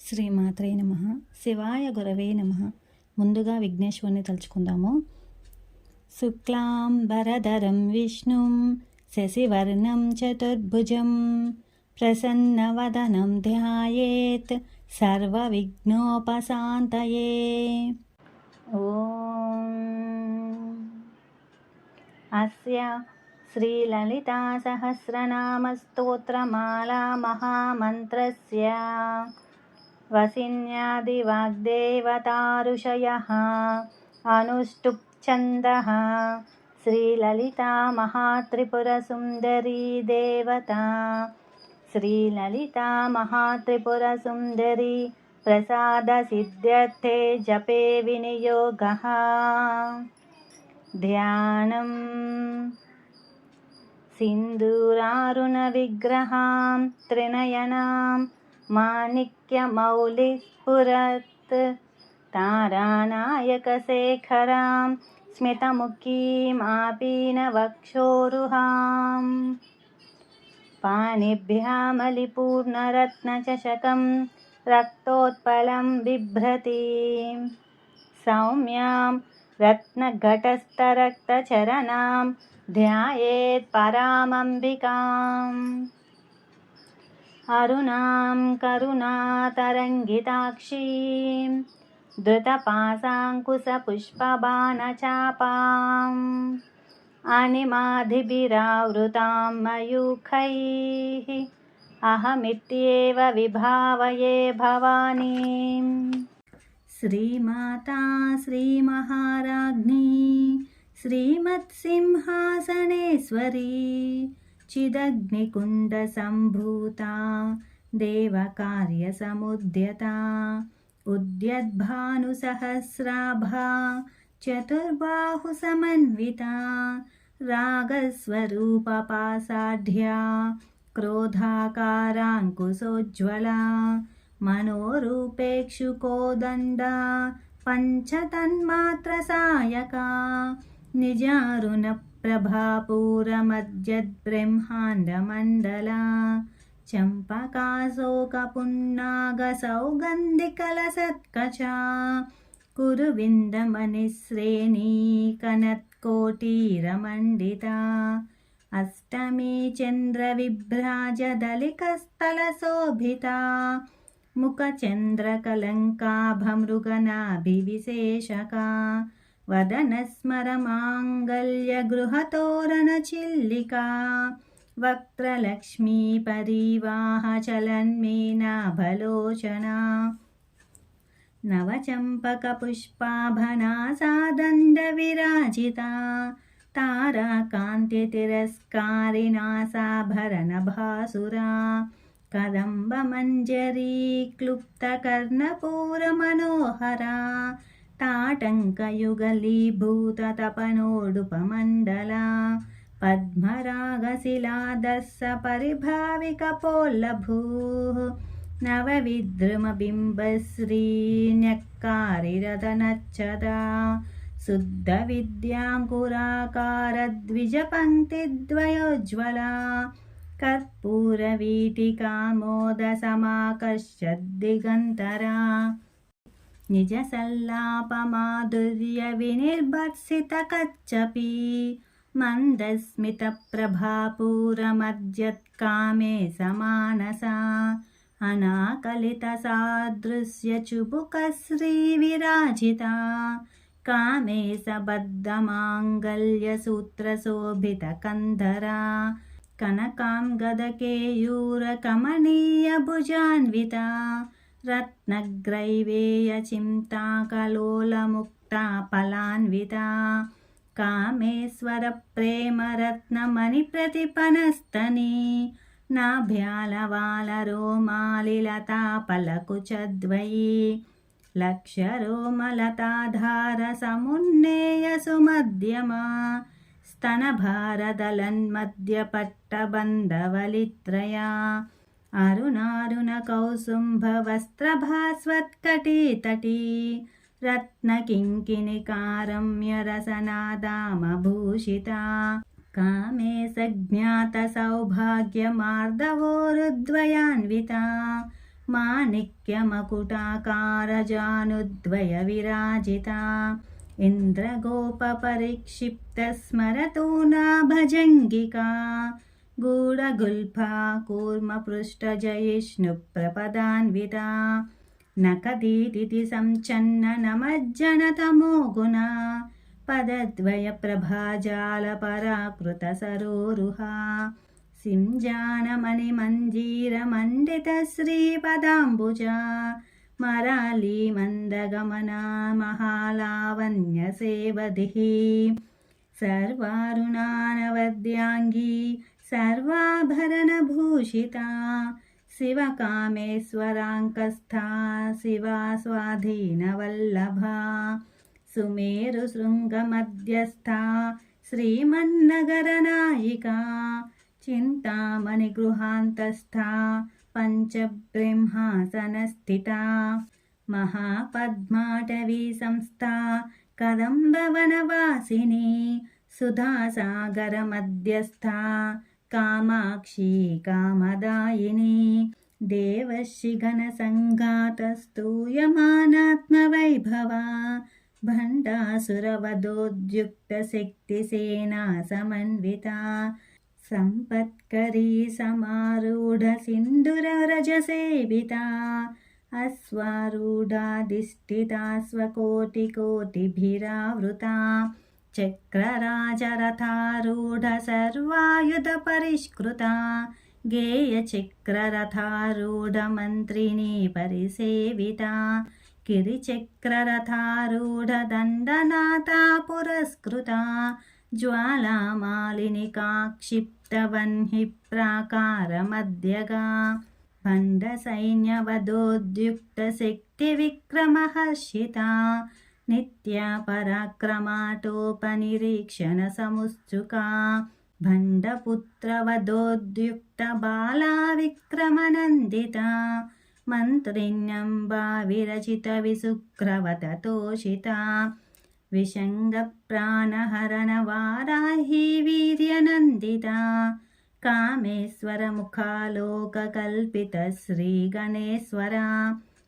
శ్రీమాత్రే నమః. శివాయ గురవే నమః. ముందుగా విఘ్నేశ్వరుని తలుచుకుందాము. శుక్లాంబరధరం విష్ణుం శశివర్ణం చతుర్భుజం ప్రసన్నవదనం ధ్యాయేత్ సర్వవిఘ్నోపశాంతయే. ఓం అస్య శ్రీలలితా సహస్రనామ స్తోత్రమాలా మహామంత్రస్య వసిన్యాదివాగ్దేవతారుషయః అనుష్టుప్ ఛందః శ్రీలలితా మహాత్రిపురసుందరీ దేవతా శ్రీలలితా మహాత్రిపురసుందరీ ప్రసాదసిద్ధ్యర్థే జపే వినియోగః. ధ్యానం సింధూరారుణ విగ్రహాం త్రినయనాం మాణిక్యమౌళిస్ఫురత్ తారానాయకశేఖరాం స్మితముఖీమాపీనవక్షోరుహాం పాణిభ్యామలిపూర్ణరత్నచషకం రక్తోత్పలం బిభ్రతీం సౌమ్యాం రత్నఘటస్థరక్తచరణాం ధ్యాయేత్ పరామంబికాం. అరుణాం కరుణాతరంగితాక్షీం ధృతపాశాంకుశపుష్పబాణచాపాం అనిమాదిభిరావృతాం మయూఖైః అహమిత్యేవ విభావయే భవానీం. శ్రీమాతా శ్రీమహారాజ్ఞీ శ్రీమత్సింహాసనేశ్వరీ చిదగ్నికుండసంభూతా దేవకార్యసముద్యతా ఉద్యద్భానుసహస్రాభా చతుర్బాహుసమన్వితా రాగస్వరూపపాసాఢ్యా క్రోధాకారాంకుశోజ్వలా మనోరూపేక్షుకోదండా పంచతన్మాత్రసాయకా నిజారుణ ప్రభాపూరమద్యద్బ్రహ్మాండమండలా చంపకాశోకపున్నాగసౌగంధికలసత్కచా కురువిందమణిశ్రేణీకనత్కోటీరమండితా అష్టమీ చంద్రవిభ్రాజదలికస్థలశోభితా ముఖచంద్రకలంకాభమృగనాభివిశేషకా వదనస్మరమాంగల్యగృహతోరణచిల్లికా వక్త్రలక్ష్మీ పరివాహచలన్మీనాభలోచనా నవచంపకపుష్పాభనాసాదండవిరాజితా తారాకాంతితిరస్కారినాసాభరణభాసురా కదంబమంజరీ క్లుప్తకర్ణపూరమనోహరా తాటంకయుగలీభూతతపనోడుపమండలా పద్మరాగశిలాదర్శ పరిభావికపోల్లభూః నవవిద్రుమబింబశ్రీన్యక్కారిరదనచ్చదా శుద్ధవిద్యాంకురాకారద్విజపంక్తిద్వయోజ్వలా కర్పూరవీటికామోదసమాకర్షద్దిగంతరా నిజసల్లాపమాధుర్యవినిర్భర్సితకచ్చపీ మందస్మితప్రభాపూరమద్యత్కామే సమానసా అనాకలితసాదృశ్యచుబుకశ్రీవిరాజితా కామే సబద్ధమాంగల్యసూత్రశోభితకంధరా కనకాంగదకేయూరకమనీయభుజాన్వితా రత్నగ్రైవేయచింతాకలోలముక్తా ఫలాన్వితా కామేశ్వరప్రేమరత్నమణిప్రతిపనస్తనీ నాభ్యాలవాలరోమాలిలతాపలకుచద్వయీ లక్షరోమలతాధారసమున్నేయసుమధ్యమా స్తనభారదలన్మధ్యపట్టబంధవలిత్రయా అరుణారుణకౌసుంభవస్త్రభాస్వత్కటీతటీ రత్నకింకిణికారమ్యరసనాదామభూషితా కామే సజ్ఞాతసౌభాగ్యమార్దవోరుద్వయాన్వితా माणिक्यमकुटाकारजानुद्वय विराजिता इन्द्रगोपपरिक्षिप्तस्मरतो नाभजङ्गिका गूढगुल्फा कूर्मपृष्ठजयिष्णुप्रपदान्विता नखदीदिति संचन्ननमज्जनतमो गुणा पदद्वयप्रभाजालपराकृतसरोरुहा सिञ्जानमणिमञ्जीरमण्डितश्रीपदाम्बुजा मरालीमन्दगमना महालावण्यसेवधिः सर्वारुणानवद्याङ्गी सर्वाभरणभूषिता शिवकामेश्वराङ्कस्था शिवा स्वाधीनवल्लभा सुमेरुशृङ्गमध्यस्था श्रीमन्नगरनायिका चिन्तामणिगृहान्तस्था पञ्चब्रह्मासनस्थिता महापद्माटवी संस्था कदम्बवनवासिनी सुधासागरमध्यस्था कामाक्षी कामदायिनी देवर्षिगणसङ्घातस्तूयमानात्मवैभवा भण्डासुरवधोद्युक्तशक्तिसेना समन्विता सम्पत्करी समारूढसिन्दूररजसेविता अश्वारूढाधिष्ठिता स्वकोटिकोटिभिरावृता चक्रराजरथारूढ सर्वायुधपरिष्कृता गेयचक्ररथारूढमन्त्रिणी परिसेविता गिरिचक्ररथारूढदण्डनाथा पुरस्कृता ज्वालामालिनिकाक्षिप्तवह्निप्राकारमध्यगा भण्डसैन्यवधोद्युक्तशक्तिविक्रमहर्षिता नित्या पराक्रमाटोपनिरीक्षणसमुत्सुका भण्डपुत्रवधोद्युक्तबाला विक्रमनन्दिता मन्त्रिण्यम्बा विरचितविशुक्रवततोषिता विषङ्गप्राणहरणवाराही वीर्यनन्दिता कामेश्वरमुखालोककल्पितश्रीगणेश्वरा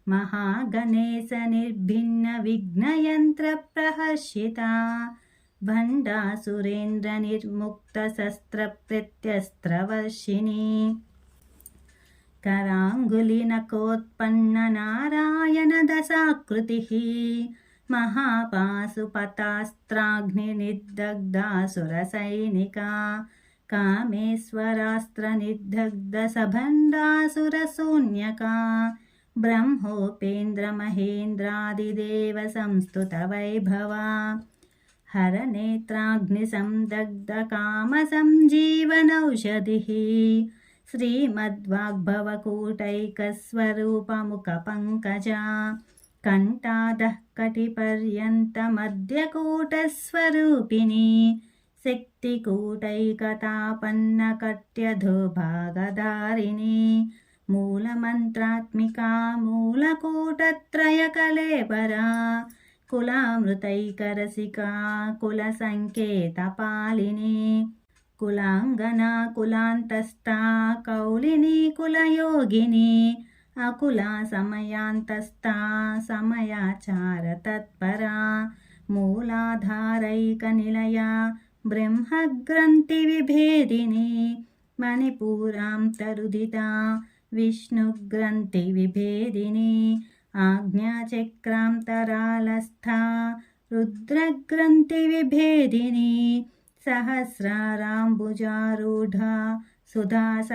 महागणेशनिर्भिन्नविघ्नयन्त्रप्रहर्षिता भण्डासुरेन्द्रनिर्मुक्तशस्त्रप्रत्यस्त्रवर्षिणी कराङ्गुलिनखोत्पन्ननारायणदशाकृतिः महापाशुपतास्त्राग्निनिर्दग्धासुरसैनिका कामेश्वरास्त्रनिर्दग्धसभण्डासुरशून्यका ब्रह्मोपेन्द्रमहेन्द्रादिदेवसंस्तुतवैभवा हरनेत्राग्निसंदग्धकामसञ्जीवनौषधिः श्रीमद्वाग्भवकूटैकस्वरूपमुखपङ्कजा कण्ठादः कटिपर्यन्तमध्यकूटस्वरूपिणी शक्तिकूटैकतापन्नकट्यधोभागधारिणी मूलमन्त्रात्मिका मूलकूटत्रयकलेबरा कुलामृतैकरसिका कुलसङ्केतपालिनी कुलाङ्गना कुलान्तस्था कौलिनी कुलयोगिनी अकुला समयान्तस्था समयाचारतत्परा मूलाधारैकनिलया ब्रह्मग्रन्थिविभेदिनी मणिपुरान्तरुदिता विष्णुग्रन्थिविभेदिनी आज्ञाचक्रान्तरालस्था रुद्रग्रन्थिविभेदिनी सहस्राराम्बुजारूढा सुधासाराभिवर्षिणी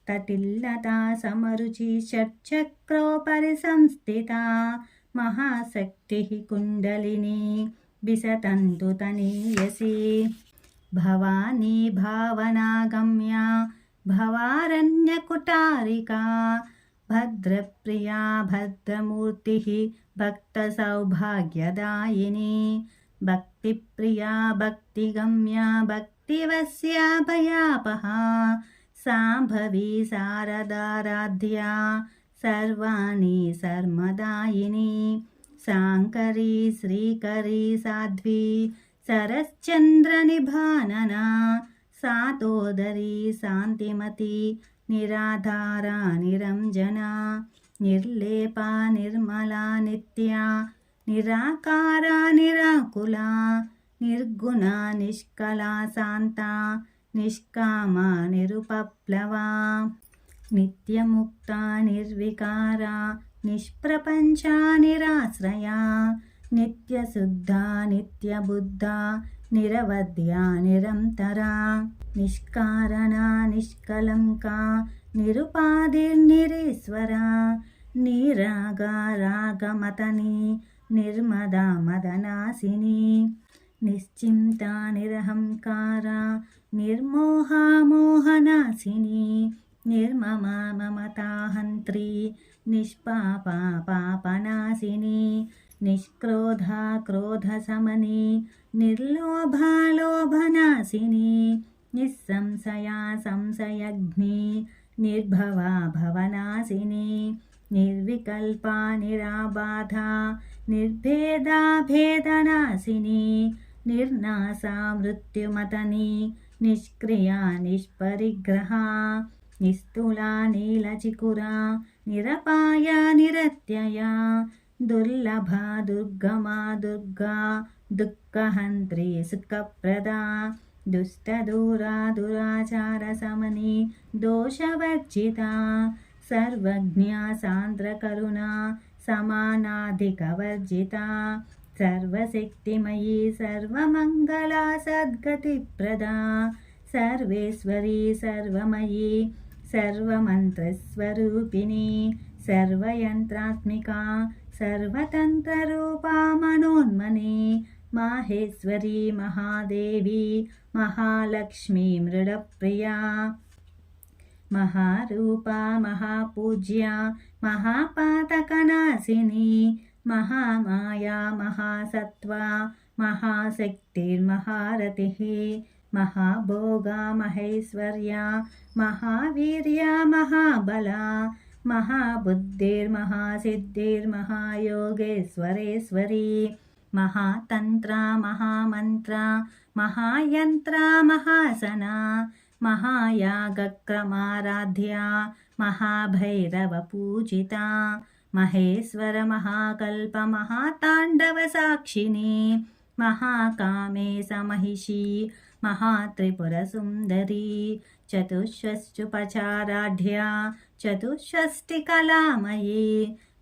तटिल्लता समरुचि षट्चक्रोपरि संस्थिता महाशक्तिः कुण्डलिनी विशतन्तु तनीयसी भवानी भावनागम्या भवारण्यकुटारिका भद्रप्रिया भद्रमूर्तिः भक्तसौभाग्यदायिनी भक्तिप्रिया भक्तिगम्या भक्तिवस्या भयापहा साम्भवी शारदाराध्या सर्वाणि सर्मदायिनी शाङ्करी श्रीकरी साध्वी सरश्चन्द्रनिभानना सातोदरी शान्तिमती నిరాధారా నిరంజనా నిర్లేపా నిర్మలా నిత్యా నిరాకారా నిరాకులా నిర్గుణా నిష్కలా శాంతా నిష్కామా నిరుపప్లవా నిత్యముక్తా నిర్వికారా నిష్ప్రపంచా నిరాశ్రయా నిత్యశుద్ధా నిత్యబుద్ధా నిరవధ్యా నిరంతరా నిష్కారణా నిష్కలంకా నిరుపాధిర్నిరీశ్వరా నిరాగా రాగమతని నిర్మదా మదనాశిని నిశ్చింతా నిరహంకారా నిర్మోహా మోహనాశిని నిర్మమా మమతాహంత్రి నిష్పాపా పాపనాశిని నిష్క్రోధా క్రోధశమని నిర్లోభా లోభనాశిని నిస్సంశయా సంశయగ్ని నిర్భవా భవనాశిని నిర్వికల్పా నిరాబాధా నిర్భేదా భేదనాశిని నిర్నాశా మృత్యుమతని నిష్క్రియా నిష్పరిగ్రహా నిస్థూలా నీలచికురా నిరపాయ నిరత్యయా దుర్లభా దుర్గమా దుర్గా దుఃఖహంత్రి సుఖప్రదా దుష్టదూరా దురాచార సమని దోషవర్జితా సర్వజ్ఞా సాంద్రకరుణా సమానాధికవర్జితా సర్వశక్తిమయీ సర్వమంగళా సద్గతిప్రదా సర్వేశ్వరీ సర్వమయీ సర్వమంత్రస్వరూపిణి సర్వయంత్రాత్మికా సర్వతంత్రరూపా మనోన్మని మాహేశ్వరీ మహాదేవి మహాలక్ష్మీ మృడప్రియా మహారూపా మహాపూజ్య మహాపాతకనాశిని మహామాయా మహాసత్వా మహాశక్తిర్మహారతిః మహాభోగా మహేశ్వర్యా మహావీర్యా మహాబలా మహాబుద్ధిర్మహాసిద్ధిర్మహాయోగేశ్వరేశ్వరీ మహాతంత్ర మహామంత్ర మహాయంత్ర మహాసనా మహాయాగక్రమారాధ్యా మహాభైరవపూజితా మహేశ్వర మహాకల్ప మహాతాండవ సాక్షిని మహాకామే సమహిషి మహాత్రిపురసుందరీ చతుష్షష్టుపచారాఢ్యా చతుష్షష్టికళామయీ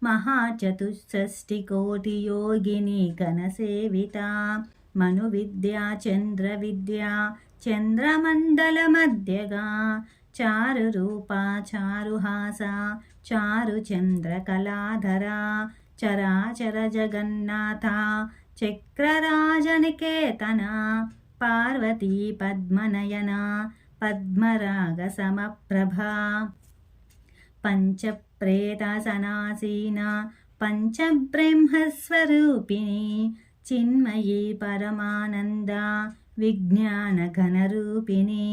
మహాచతుష్షష్టికోటియోగిని గణసేవితా మనువిద్యా చంద్రవిద్యా చంద్రమండలమధ్యగా చారురూపా చారుహాసా చారుచంద్రకళాధరా చరాచర జగన్నాథ చక్రరాజనికేతన పార్వతీ పద్మనయన పద్మరాగసమప్రభా పంచప్రేతసనాసీన పంచబ్రహ్మస్వరూపిణి చిన్మయీ పరమానంద విజ్ఞానఘనరూపిణి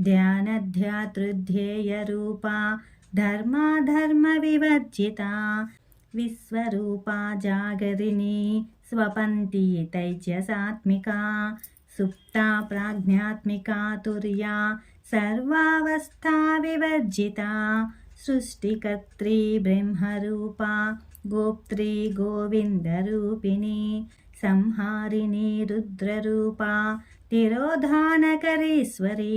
ధ్యానధ్యాతృధ్యేయరూపా ధర్మాధర్మ వివర్జితా విశ్వరూపా జాగరిణి స్వపంతి తైజసాత్మికా సుప్తా ప్రాజ్ఞాత్మికా తుర్యా సర్వావస్థా వివర్జితా సృష్టికర్త్రీ బ్రహ్మరూపా గోప్త్రీ గోవిందరూపిణి సంహారిణి రుద్రరూపా తిరోధానకరీశ్వరీ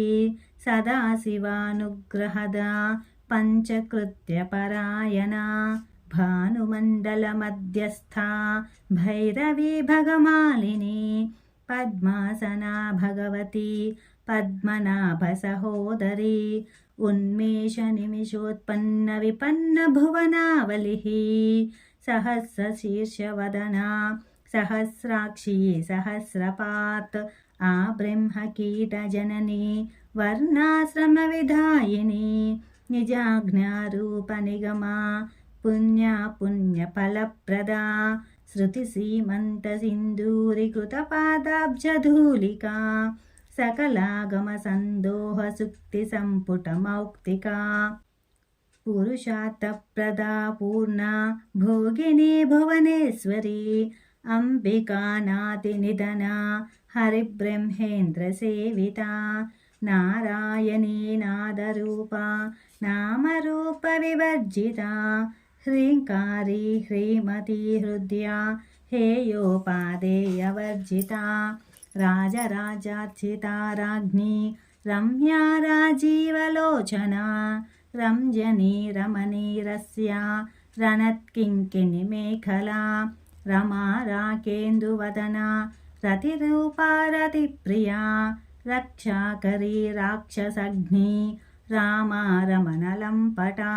సదాశివానుగ్రహదా పంచకృత్యపరాయణా భానుమండలమధ్యస్థా భైరవీ భగమాలిని పద్మాసనా భగవతి పద్మనాభ సహోదరి ఉన్మేష నిమిషోత్పన్న విపన్న భువనావలిః సహస్రశీర్షవదనా సహస్రాక్షీ సహస్రపాత్ ఆ బ్రహ్మకీట జనని వర్ణాశ్రమ విధాయిని నిజాజ్ఞారూప నిగమా పుణ్య ఫలప్రదా శృతి సీమంత సింధూరీకృత పాదాబ్జధూళికా సకలాగమ సందోహ సుక్తి సంపుట మౌక్తికా పురుషార్థప్రదా పూర్ణ భోగిని భువనేశ్వరి అంబికా నాతి నిధన హరిబ్రహ్మేంద్ర సేవితా నారాయణీ నాదరూపా నామరూప వివర్జితా హ్రీంకారీ హ్రీమతీ హృద్యా హేయోపాదేయవర్జితా రాజరాజార్చితా రాజ్ఞీ రమ్యా రాజీవలోచనా రంజనీ రమణీరస్యా రణత్కింకిణి మేఖలా రమా రాకేందువదనా రతిరూపా రతిప్రియా రక్షాకరీ రాక్షసగ్ని రామా రమణలంపటా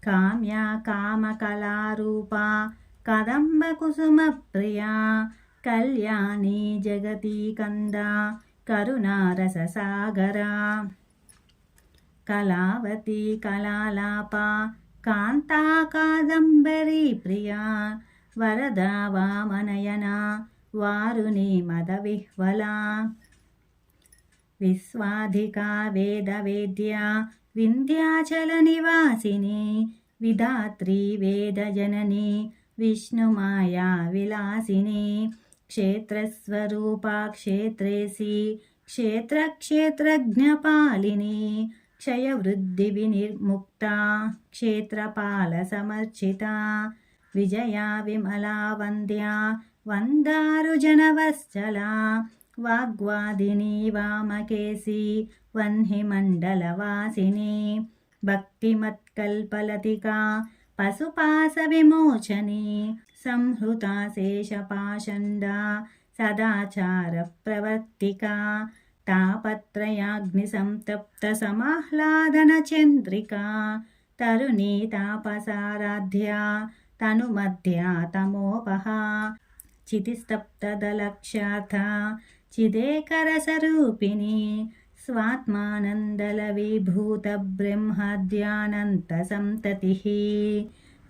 కామ్యా కామకళారూపా కదంబకుసుమప్రియా కళ్యాణీ జగతీ కందా కరుణారససాగరా కళావతి కళాలాపా కాంతా కాదంబరీ ప్రియా వరదా వామనయనా వారుణి మదవిహ్వలా విశ్వాధికా వేదవేద్యా వింధ్యాచల నివాసిని విధాత్రీ వేదజనని విష్ణుమాయా విలాసిని క్షేత్రస్వరూపా క్షేత్రేసి క్షేత్రజ్ఞపాలిని క్షయవృద్ధి వినిర్ముక్తా క్షేత్రపాల సమర్చితా విజయా విమలా వంద్యా వందారుజనవత్సలా వాగ్వాదిని వామకేసి వహ్నిమండలవాసిని భక్తిమత్కల్పలతికా పశుపాశ విమోచని సంహృతా శేషపాషండా సదాచార ప్రవర్తికా తాపత్రయాగ్ని సంతప్త సమాహ్లాదన చంద్రికా తరుణీ తాపసారాధ్యా తనుమధ్యా తమోపహా చితిస్తప్తదలక్ష్యార్థ చిదేకరసరూపిణి స్వాత్మానందలవిభూత బ్రహ్మద్యానంత సంతతిః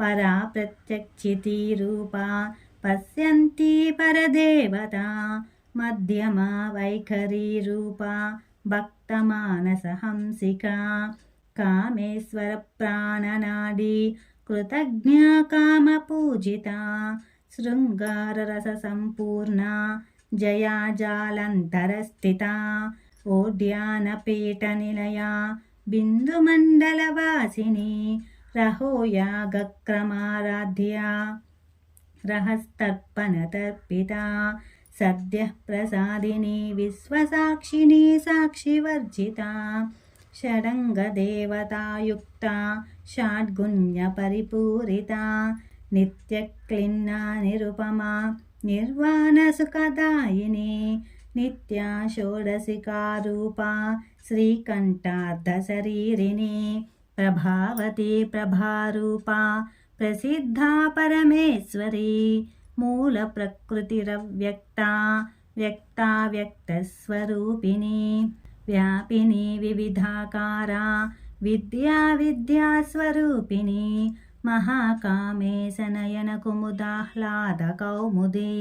పరా ప్రత్యక్షితి రూపా పశ్యంతి పరదేవతా మధ్యమా వైఖరీ రూపా భక్తమానసహంసికా కామేశ్వర ప్రాణనాడి కృతజ్ఞా కామపూజితా శృంగారరస సంపూర్ణా జయా జాలంతరస్థితా ఓడ్యానపీఠ నిలయా బిందుమండలవాసిని రహోయాగక్రమారాధ్యా రహస్తర్పణతర్పితా సద్యః ప్రసాదిని విశ్వసాక్షిని సాక్షివర్జితా షడంగదేవతాయుక్తా షాడ్గుణ్యపరిపూరితా నిత్యక్లిన్నా నిరుపమా నిర్వాణసుఖదాయిని నిత్యా షోడశికారూపా శ్రీకంఠార్ధశరీరిణి ప్రభావతి ప్రభారూపా ప్రసిద్ధా పరమేశ్వరీ మూల ప్రకృతిరవ్యక్తా వ్యక్తా వ్యక్తస్వరూపిణి వ్యాపిని వివిధాకారా విద్యా విద్యాస్వరూపిణి మహాకామేశ నయన కుముదాహ్లాద కౌముది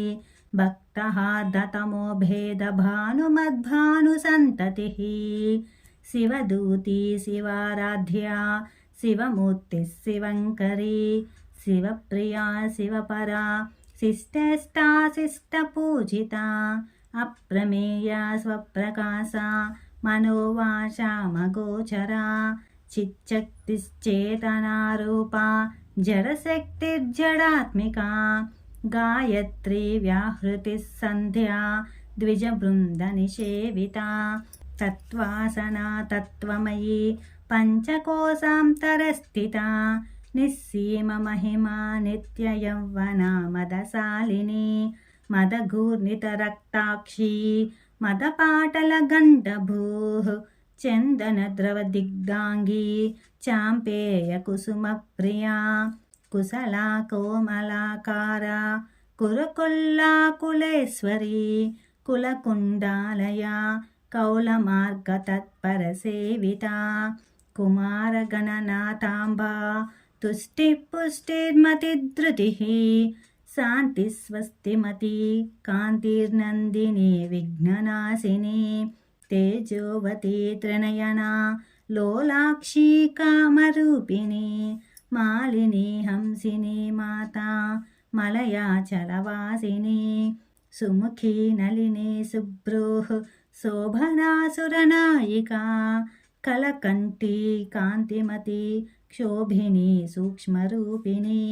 భక్తహార్దతమో భేద భానుమద్భాను సంతతి శివదూతి శివారాధ్యా శివమూర్తి శివంకరీ శివప్రియా శివపరా శిష్టేష్టా శిష్టపూజితా అప్రమేయా స్వప్రకాశా మనోవాచామగోచరా చిచ్చక్తిశ్చేతనారూపా జడశక్తిర్జడాత్మికా గాయత్రీ వ్యాహృతి సంధ్యా ద్విజబృందనిషేవితా తత్వాసనా తత్వమయీ పంచకోశాంతరస్థితా నిస్సీమ మహిమా నిత్యయౌవనా మదశాలిని మదఘూర్ణితరక్తాక్షీ మదపాటలగండభూః చందనద్రవదిగ్ధాంగీ చాంపేయకుసుమప్రియా కుశలా కోమలాకారా కురుకుల్లాకులేశ్వరీ కులకుండాలయా కౌలమార్గతత్పరసేవితా కుమారగణనాథాంబా తుష్టిపుష్టిర్మతిధృతిః శాంతిస్వస్తిమతి కాంతిర్నందిని విఘ్ననాశిని తేజోవతి త్రినయనా లోలాక్షీ కామరూపిణి మాలిని హంసిని మాతా మలయాచలవాసిని సుముఖీ నళిని శుభ్రోః శోభనాసురనాయికా కలకంఠీ కాంతిమతి క్షోభిని సూక్ష్మరూపిణి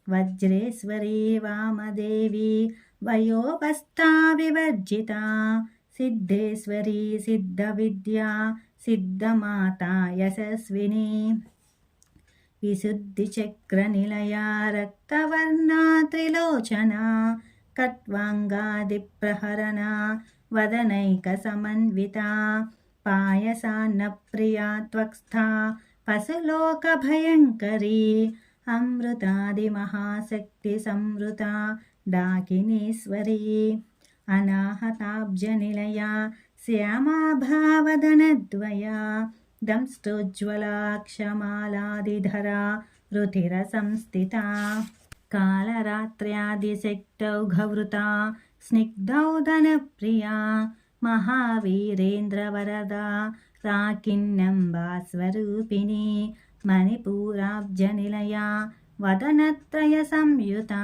వజ్రేశ్వరీ వామదేవి వయోవస్థా వివర్జిత సిద్ధేశ్వరీ సిద్ధవిద్యా సిద్ధమాతా యశస్విని విశుద్ధిచక్రనిలయా రక్తవర్ణా త్రిలోచనా కట్వాంగాదిప్రహరణ వదనైకసమన్వితా పాయసాన్నప్రియా త్వక్స్థా పశులోకభయంకరీ అమృతాదిమహాశక్తి సంవృత డాకినీశ్వరీ అనాహతాబ్జనిలయా శ్యామాభావదనద్వయా దంష్టోజ్వలాక్షమాలాదిధరా రుధిరసంస్థితా కాళరాత్ర్యాదిశక్తౌఘవృతా స్నిగ్ధౌదనప్రియా మహావీరేంద్రవరదా రాకిన్నంబాస్వరూపిణి మణిపూరాబ్జనిలయా వదనత్రయ సంయుతా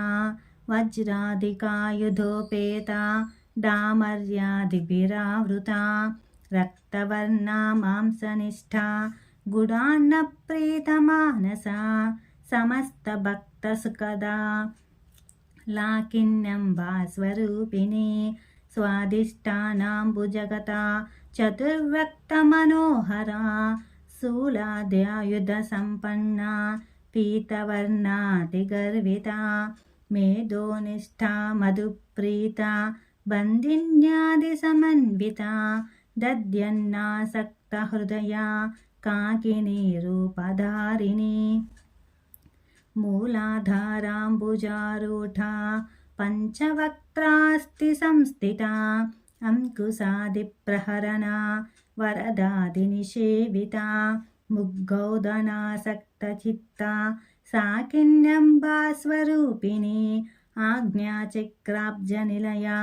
వజ్రాదికాయుధోపేతా డామర్యాదిభిరావృతా రక్తవర్ణా మాంసనిష్ఠా గుడాన్నప్రీతమానసా సమస్తభక్తసుఖదా లాకిన్యంబాస్వరూపిణి స్వాదిష్టానాంబుజగతా చతుర్వక్తమనోహరా శూలాద్యాయుధసంపన్నా పీతవర్ణాతిగర్వితా మేధోనిష్ఠా మధుప్రీతా బంధిన్యాదిసమన్వితా దద్యన్నాసక్తహృదయా కాకినీ రూపధారిణి మూలాధారాంబుజారూఢా పంచవక్త్రాస్తి సంస్థితా అంకుశాదిప్రహరణా వరదాదినిషేవితా ముగ్గౌదనాసక్తచిత్తా సాకిన్యంబాస్వరూపిణి ఆజ్ఞాచక్రాబ్జనిలయా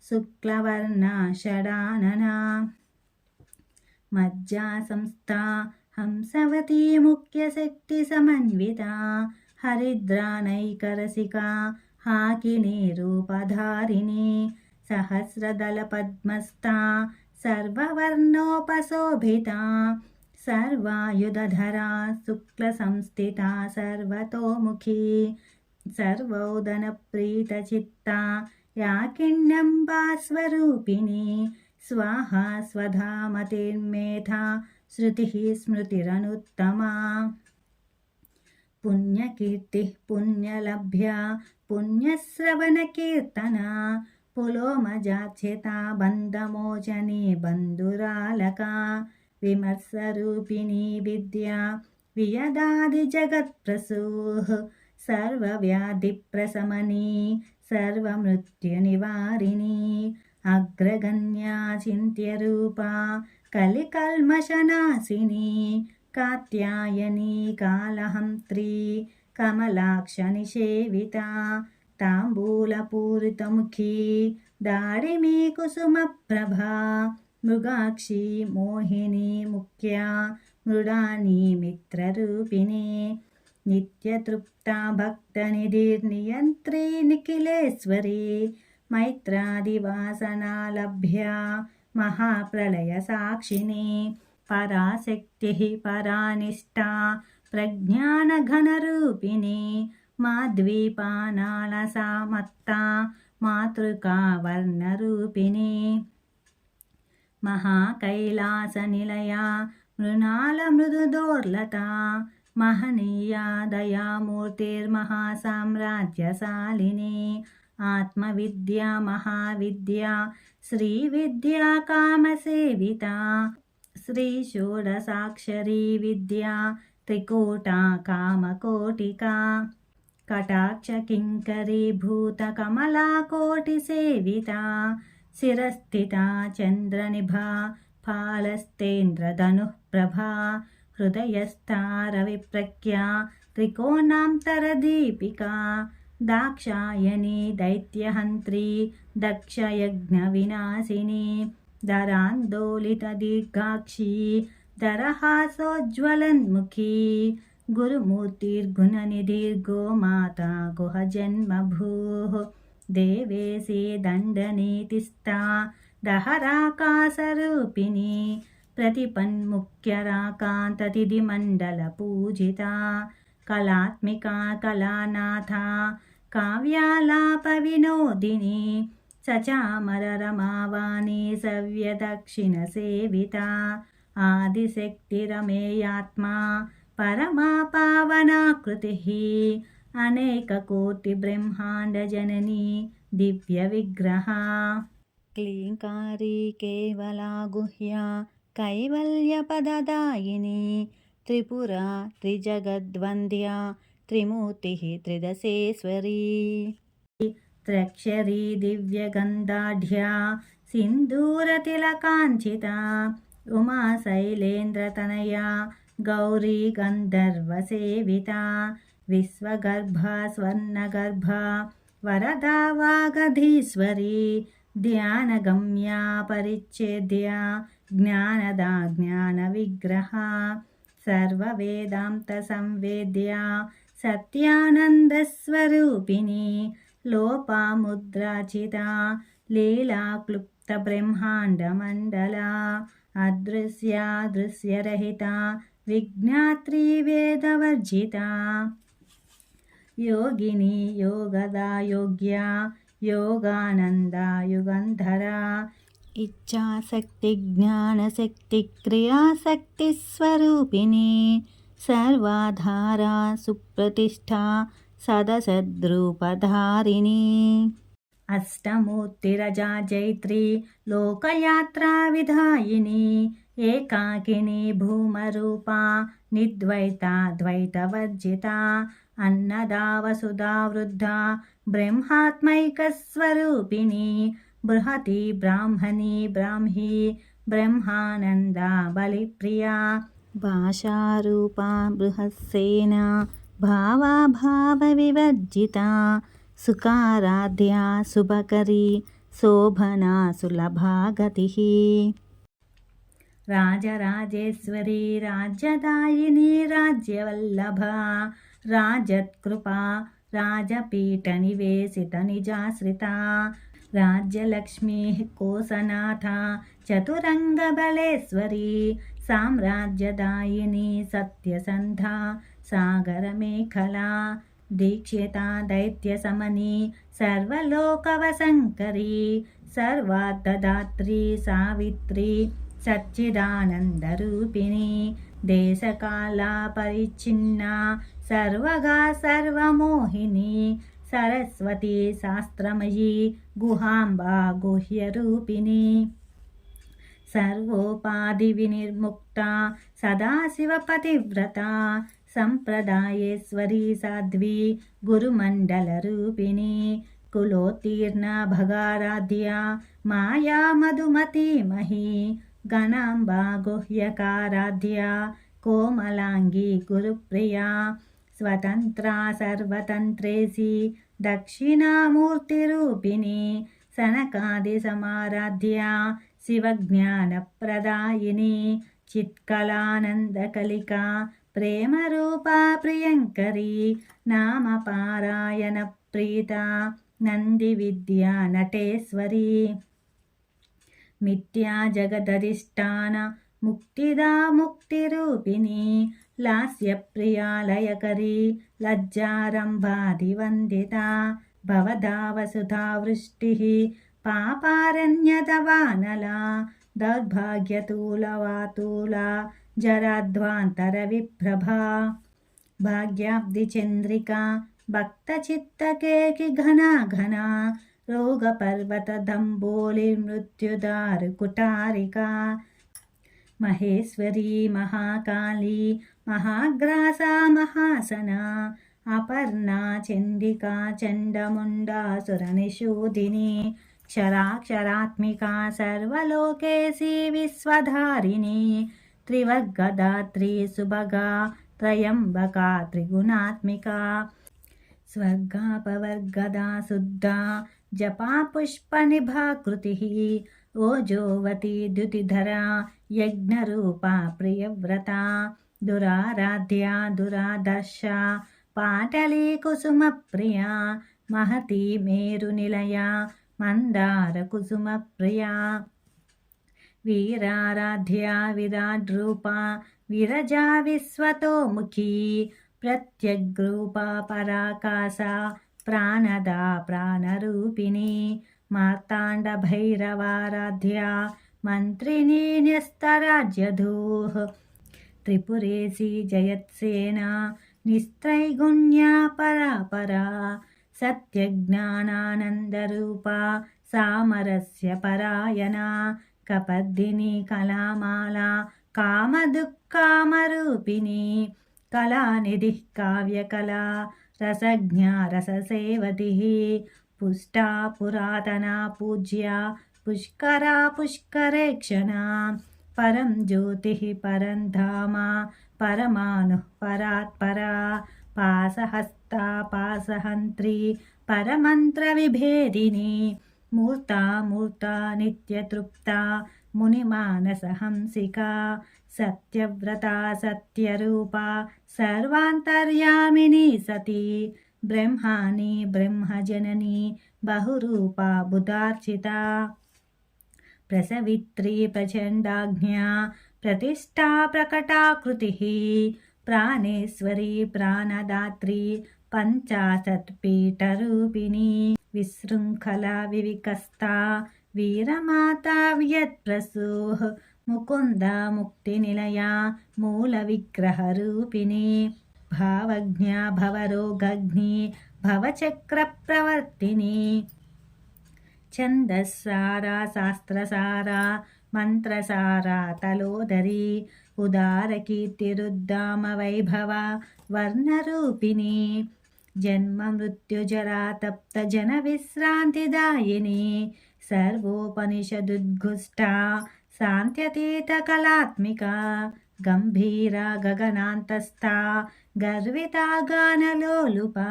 శుక్లవర్ణా షడాననా మజ్జా సంస్థా హంసవతీ ముఖ్యశక్తి సమన్వితా హరిద్రానైకరసికా హాకినీ రూపధారిణి సహస్రదళ పద్మస్థా సర్వవర్ణోపశోభితా సర్వాయుధధరా శుక్లసంస్థితా సర్వతోముఖీ సర్వౌదనప్రీతచిత్తా యాకిన్యంబాస్వరూపిణి స్వాహా స్వధా మతిర్మేధా శృతిః స్మృతిరనుత్తమా పుణ్యకీర్తి పుణ్యలభ్యా పుణ్యశ్రవణకీర్తనా పులోమజాచ్యతా బంధమోచనీ బంధురాలకా విమర్శరూపిణీ విద్యా వియదాదిజగత్ప్రసూః సర్వవ్యాధిప్రశమనీ సర్వమృత్యునివారిణీ అగ్రగణ్యా చింత్యరూపా కలికల్మషనాశినీ కాత్యాయనీ కాళహంత్రీ కమలాక్షనిషేవితా తాంబూలపూరితముఖీ దాడిమీ కుసుమప్రభా మృగాక్షీ మోహినీ ముఖ్యా మృడానీ మిత్రరూపిణీ నిత్యతృప్తా భక్తనిధిర్నియంత్రీ నిఖిలేశ్వరీ మైత్రాదివాసనాలభ్యా మహాప్రళయ సాక్షిణీ పరాశక్తి పరానిష్టా ప్రజ్ఞానఘనరూపిణీ మాద్వీపానాళసామత్తా మాతృకా వర్ణరూపిణీ మహాకైలాసనిలయా మృణాల మృదుదోర్లతా మహనీయా దయామూర్తిర్మహాసామ్రాజ్యశాలిని ఆత్మవిద్యా మహావిద్యా శ్రీవిద్యా కామసేవితా శ్రీ షోడసాక్షరీ విద్యా త్రికూటా కామకోటికా కటాక్ష కింకరీభూత కమలాకోటిసేవితా శిరస్థితా చంద్రనిభా ఫాలస్తేంద్రధనుః ప్రభా హృదయస్థా రవిప్రఖ్యా త్రికోణాంతరదీపికా దాక్షాయణీ దైత్యహంత్రీ దక్షయజ్ఞవినాశినీ దరాందోళితదీర్ఘాక్షీ దరహాసోజ్వలన్ముఖీ గురుమూర్తిర్గుణనిధిర్గో మాతా గుహజన్మభూః దేవేశీ దండనీతిస్థా దహరాకాశరూపిణి प्रतिपन्मुख्यराकान्ततिथिमण्डलपूजिता कलात्मिका कलानाथा काव्यालापविनोदिनी सचामररमावाणी सव्यदक्षिणसेविता आदिशक्तिरमेयात्मा परमा पावनाकृतिः अनेककोटिब्रह्माण्डजननी दिव्यविग्रहा क्लीङ्कारी केवला गुह्या कैवल्यपददायिनी त्रिपुरा त्रिजगद्वन्द्या त्रिमूर्तिः त्रिदशेश्वरी त्र्यक्षरी दिव्यगन्धाढ्या सिन्दूरतिलकाञ्चिता उमा शैलेन्द्रतनया गौरी गन्धर्वसेविता विश्वगर्भा स्वर्णगर्भा वरदा वागधीश्वरी ध्यानगम्या परिच्छेद्या ज्ञानदा ज्ञानविग्रहा सर्ववेदान्तसंवेद्या सत्यानन्दस्वरूपिणी लोपामुद्राचिता लीलाक्लुप्तब्रह्माण्डमण्डला अदृश्या दृश्यरहिता विज्ञात्री वेदवर्जिता योगिनी योगदा योग्या योगानन्दा युगन्धरा इच्छाशक्ति ज्ञानशक्ति क्रियाशक्तिस्वरूपिणी सर्वाधारा सुप्रतिष्ठा सदसद्रूपधारिणी अष्टमूर्तिरजा जैत्री लोकयात्रा विधायिनी एकाकिनी भूमरूपा निर्द्वैता द्वैतवर्जिता अन्नदा वसुधा वृद्धा ब्रह्मात्मैकस्वरूपिणी बृहती ब्राह्मणी ब्राह्मी ब्रह्मानन्दा बलिप्रिया भाषारूपा बृहत्सेना भावाभावविवर्जिता सुखाराध्या शुभकरी शोभना सुलभा गतिः राजराजेश्वरी राज्यदायिनी राज्यवल्लभा राजत्कृपा राजपीठनिवेशितनिजाश्रिता राज्यलक्ष्मीः कोसनाथा चतुरङ्गबलेश्वरी साम्राज्यदायिनी सत्यसन्धा सागरमेखला दीक्षिता दैत्यशमनी सर्वलोकवशङ्करी सर्वार्थदात्री सावित्री सच्चिदानन्दरूपिणी देशकालापरिच्छिन्ना सर्वगा सर्वमोहिनी सरस्वती शास्त्रमयी गुहाम्बा गुह्यरूपिणी सर्वोपाधिविनिर्मुक्ता सदाशिवपतिव्रता सम्प्रदायेश्वरी साध्वी गुरुमण्डलरूपिणी कुलोत्तीर्णा भगाराध्या माया मधुमती मही गणाम्बा गुह्यकाराध्या कोमलांगी गुरुप्रिया स्वतंत्रा सर्वतंत्रेसी दक्षिणामूर्तिरूपिणी सनकादिसमाराध्या शिवज्ञानप्रदायिनी चित्कलानन्दकलिका प्रेमरूपा प्रियङ्करी नामपारायणप्रीता नन्दिविद्या नटेश्वरी मिथ्या जगदधिष्ठान मुक्तिदा मुक्तिरूपिणी लास्यप्रिया लयकरी लज्जारम्भादिवन्दिता भवदा वसुधा वृष्टिः पापारण्यदवानला दौर्भाग्यतूलवातूला जराध्वान्तरविप्रभा भाग्याब्धिचन्द्रिका भक्तचित्तकेकि घना घना रोगपर्वतदम्बोलिमृत्युदारुकुटारिका महेश्वरी महाकाली महाग्रासा महासना अपर्णा चण्डिका चण्डमुण्डासुरनिषूदिनी क्षराक्षरात्मिका सर्वलोकेशी विश्वधारिणी त्रिवर्गदात्री सुभगा त्रयम्बका त्रिगुणात्मिका स्वर्गापवर्गदा शुद्धा जपा पुष्पनिभाकृतिः ओजोवती द्युतिधरा यज्ञरूपा प्रियव्रता दुराराध्या दुरादर्शा पाटली कुसुमप्रिया महती मेरुनिलया मन्दारकुसुमप्रिया వీరారాధ్యా విరాడ్రూపా విరజా విశ్వతోముఖీ ప్రత్యగ్రూపా పరాకాశ ప్రాణదా ప్రాణరూపిణి మార్తాండ భైరవారాధ్యా మంత్రిణీ న్యస్తరాజ్యధూః త్రిపురేశీ జయత్సేనా నిస్త్రైగుణ్యా పరాపరా సత్యజ్ఞానానందరూపా సామరస్య పరాయణా కపర్దిని కళామాలా కామదుఃఖామరూపిణి కళానిధి కావ్యకళా రసజ్ఞా రససేవతి పుష్టా పురాతనా పూజ్యా పుష్కరా పుష్కరేక్షణా పరం జ్యోతి పరం ధామ పరమాను పరాత్పరా పాసహస్తా పాసహంత్రి పరమంత్ర విభేదిని మూర్తా మూర్తా నిత్యతృప్తా మునిమానసహంసికా సత్యవ్రతా సత్యరూపా సర్వాంతర్యామిని సతీ బ్రహ్మాణి బ్రహ్మజనని బహురూపా బుధార్చితా ప్రసవిత్రీ ప్రచండాజ్ఞా ప్రతిష్టా ప్రకటాకృతి ప్రాణేశ్వరీ ప్రాణదాత్రీ పంచాశత్పీఠరూపిణి విశృంఖలా వివికస్తా వీరమాతా వ్యత్ప్రసూః ముకుంద ముక్తినిలయా మూల విగ్రహరూపిణి భావజ్ఞా భవరోగగ్ని భవచక్రప్రవర్తిని ఛందస్సారా శాస్త్రసారా మంత్రసారా తలోదరి ఉదారకీర్తిరుద్దామ వైభవ వర్ణరూపిణి జన్మ మృత్యుజరా తప్త జన విశ్రాంతిదాయిని సర్వోపనిషదుద్ఘుష్టా శాంత్యతీత కళాత్మిక గంభీరా గగనాంతస్థా గర్వితా గానలోలుపా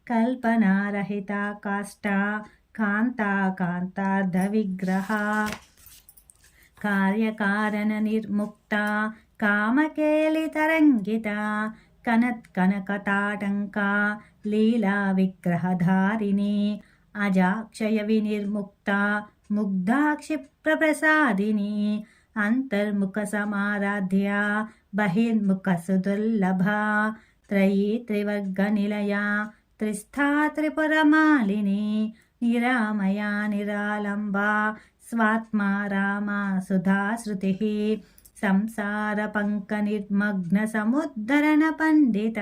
కల్పనారహితా కాష్టా కాంతా కాంతార్థ విగ్రహ కార్యకారణ నిర్ముక్త కామకేళితరంగిత కనత్కనకతాటంకా లీలా విగ్రహధారిణి అజాక్షయ వినిర్ముక్త ముగ్ధాక్షిప్రప్రసాదిని అంతర్ముఖ సమారాధ్య బహిర్ముఖ సుదుర్లభ త్రయీ త్రివర్గ నిలయా త్రిస్థా త్రిపురమాలిని నిరామయా నిరాలంబా స్వాత్మా రామా సుధాశ్రుతి సంసార పంక నిర్మగ్న సముద్ధరణ పండిత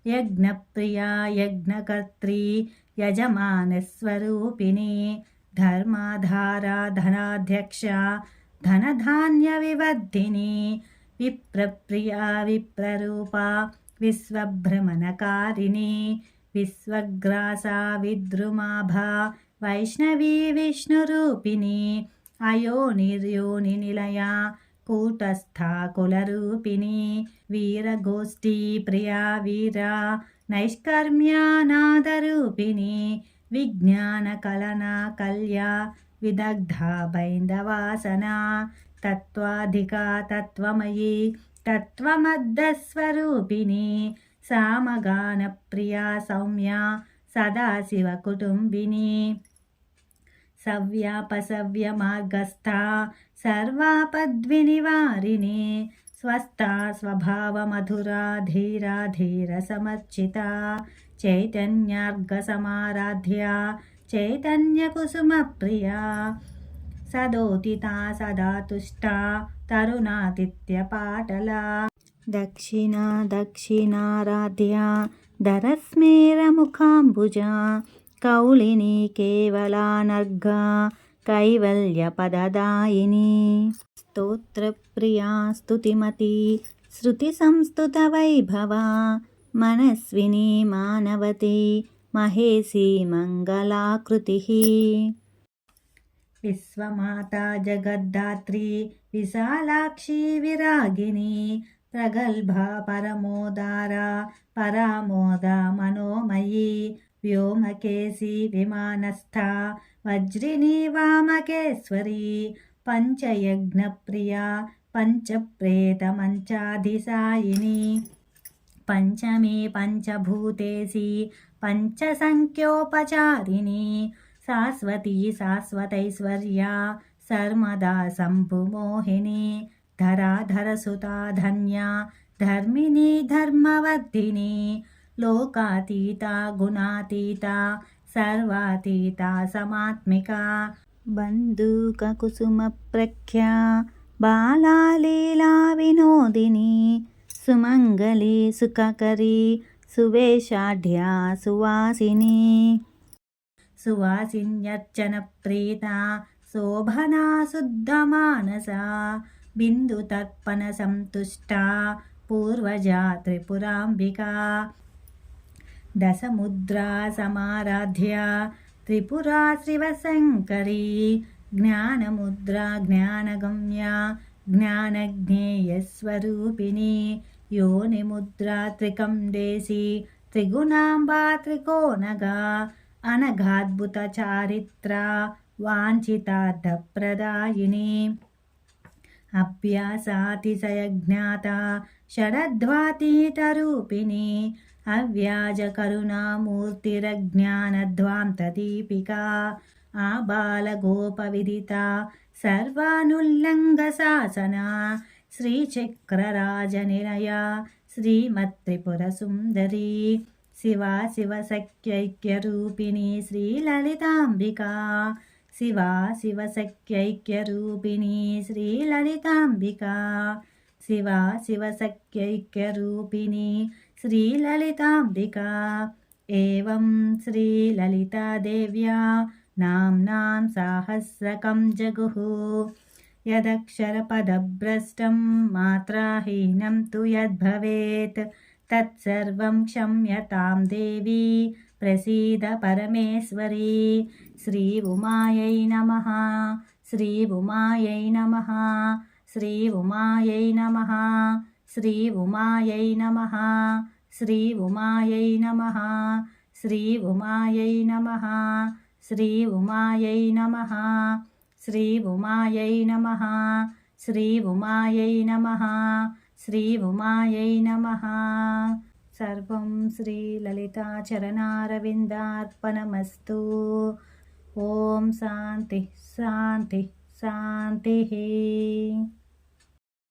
యజ్ఞప్రియా యజ్ఞకర్త్రీ యజమానస్వరూపిణి ధర్మాధారా ధనాధ్యక్ష ధనధాన్య వివర్ధిని విప్రప్రియా విప్రరూపా విశ్వభ్రమణకారిణి విశ్వగ్రాసా విద్రుమాభా వైష్ణవీ విష్ణురూపిణి అయోనిర్యోని నిలయా కూటస్థా కులరూపిణి వీరగోష్ఠీ ప్రియా వీరా నైష్కర్మ్యానాదరూపిణి విజ్ఞాన కలనా కల్యా విదగ్ధా బైందవాసనా తత్వాధికా తత్వమయీ తత్వమద్దస్వరూపిణి సామగాన ప్రియా సౌమ్యా సదాశివ కుటుంబిని సవ్యాపసవ్య మార్గస్థా సర్వాపద్వినివారిణి స్వస్థా స్వభావ మధురా ధీరా ధీర సమర్చిత చైతన్యార్గ సమారాధ్య చైతన్య కుసుమ ప్రియా సదోతితా సదా తుష్టా తరుణాదిత్య పాటలా దక్షిణా దక్షిణారాధ్యా దరస్మేరముఖాంబుజా కౌళిని కేవలానర్ఘా కైవల్యపదదాయిని స్తోత్రప్రియా స్తుతిమతి శృతి సంస్తుత వైభవా మనస్విని మానవతి మహేసి మంగళాకృతి విశ్వమాతా జగద్ధాత్రి విశాలాక్షి విరాగిని ప్రగల్భా పరమోదారా పరామోద మనోమయీ వ్యోమకేశీ విమానస్థా వజ్రిని వామకేశ్వరీ పంచయజ్ఞప్రియా పంచప్రేతమంచాధిసాయిని పంచమీ పంచభూతేసి పంచసంఖ్యోపచారిణి శాశ్వతీ శాశ్వతైశ్వర్యా सर्मदा शम्भुमोहिनी धराधरसुता धन्या धर्मिणी धर्मवर्धिनी लोकातीता गुणातीता सर्वातीता समात्मिका बन्दूककुसुमप्रख्या बालालीला विनोदिनी सुमङ्गली सुखकरी सुवेशाढ्या सुवासिनी सुवासिन्यर्चनप्रीता शोभना शुद्धमानसा बिन्दुतर्पणसन्तुष्टा पूर्वजा त्रिपुराम्बिका दशमुद्रा समाराध्या त्रिपुरा शिवशङ्करी ज्ञानमुद्रा ज्ञानगम्या ज्ञानज्ञेयस्वरूपिणी योनिमुद्रा त्रिकण्डेशी त्रिगुणाम्बा त्रिकोणगा अनघाद्भुतचारित्रा वाञ्छितार्थप्रदायिनी अभ्यासातिशयज्ञाता षडध्वातीतरूपिणी अव्याजकरुणामूर्तिरज्ञानध्वान्तदीपिका आबालगोपविदिता सर्वानुल्लङ्घशासना श्रीचक्रराजनिलया श्रीमत्त्रिपुरसुन्दरी शिवा शिवशक्यैक्यरूपिणी श्रीललिताम्बिका शिवा शिवशक्यैक्यरूपिणी श्रीललिताम्बिका शिवा शिवशक्यैक्यरूपिणी श्रीललिताम्बिका एवं श्रीललितादेव्या नाम्नां सहस्रकं जगुः यदक्षरपदभ्रष्टं मात्राहीनं तु यद्भवेत् तत्सर्वं क्षम्यतां देवी प्रसीद परमेश्वरी श्री उमायै नमः श्री उमायै नमः श्री उमायै नमः श्री उमायै नमः श्री उमायै नमः श्री उमायै नमः श्री उमायै नमः श्री उमायै नमः श्री उमायै नमः श्री उमायै नमः सर्वं श्रीललिताचरणारविन्दार्पणमस्तु ॐ शान्तिः शान्तिः शान्तिः।